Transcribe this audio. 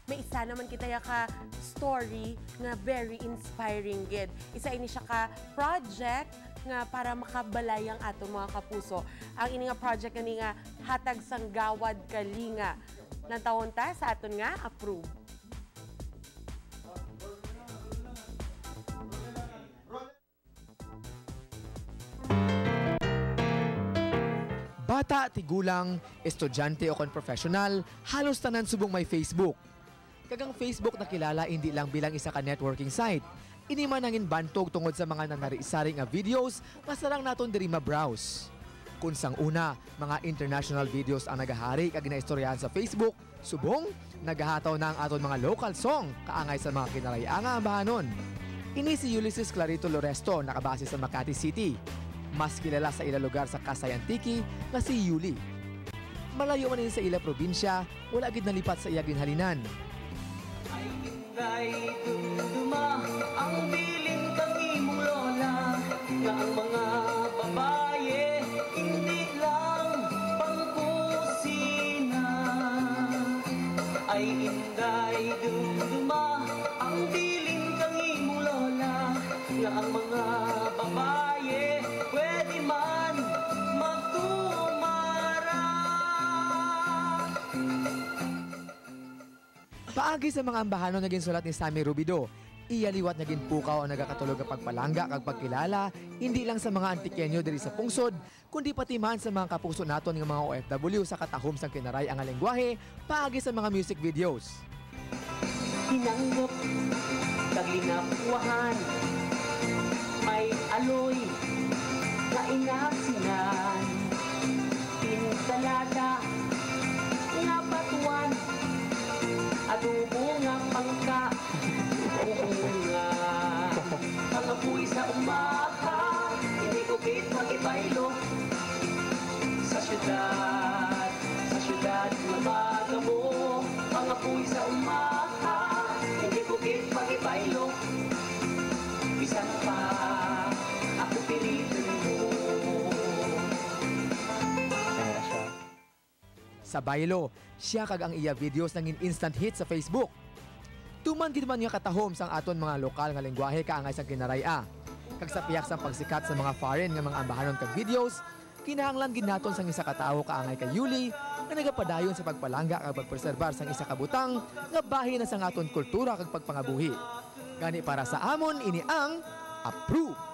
may isa naman kita ka story nga very inspiring gid. Isa ini siya ka project nga para makabalay ang ato mga kapuso. Ang ini nga project nga hatag sang gawad kalinga. Nantawon ta sa aton nga approve. Bata, tigulang, estudyante o kon professional, halos tanan subong may Facebook. Kagang Facebook nakilala hindi lang bilang isa ka networking site. Ini man nangin bantog tungod sa mga nanari-sari nga videos nga sarang naton diri ma-browse. Kung sang una, mga international videos ang nagahari kag ginaistoryahan sa Facebook, subong nagahataw na ang aton mga local song kaangay sa mga kinarayanga ambahanon. Ini si Ulysses Clarito Loresto, nakabase sa Makati City. Mas kilala sa ila lugar sa Kasay Antiki na si Yuli. Malayo man sa ila probinsya, wala gid nalipat sa iya ginhalinan. Ay inday dumduma ang biling kang imong lola nga ang mga babaye hindi lang pangkusina. Ay inday dumduma ang biling kang imong lola nga ang mga babaye pwede man magtumara. Paagi sa mga ambahanon naging sulat ni Sammy Rubido, iyaliwat naging pukaw ang nagakatulog ang pagpalangga kag pagkilala, hindi lang sa mga antikenyo diri sa pungsod, kundi pati man sa mga kapuso naton nga mga OFW sa katahom sang kinaray ang lengguwahe, paagi sa mga music videos. Hinanggap, kaglinapuhan, may aloy, na inasinan, pinsalada, nga batuan, adobo nga pangka, oo nga, mga buhay sa umaha, hindi ko bit magibaylo, sa syudad nga magamo, mga buhay sa umaha, hindi ko bit magibaylo, bisan pa, ako pilitin mo. Sa baylo, siya kag ang iya videos nangin instant hit sa Facebook. Tuman gid man nga katahom sang aton mga lokal nga lengguwahe kaangay sang kinaraya. Kag sa piyak sang pagsikat sa mga foreign nga mga ambahanon kag videos, kinahanglan gid naton sang isa ka tawo kaangay kay Yuli nga nagapadayon sa pagpalangga kag pagpreserbar sang isa ka butang nga bahin na sang aton kultura kag pagpangabuhi. Gani para sa amon ini ang approve.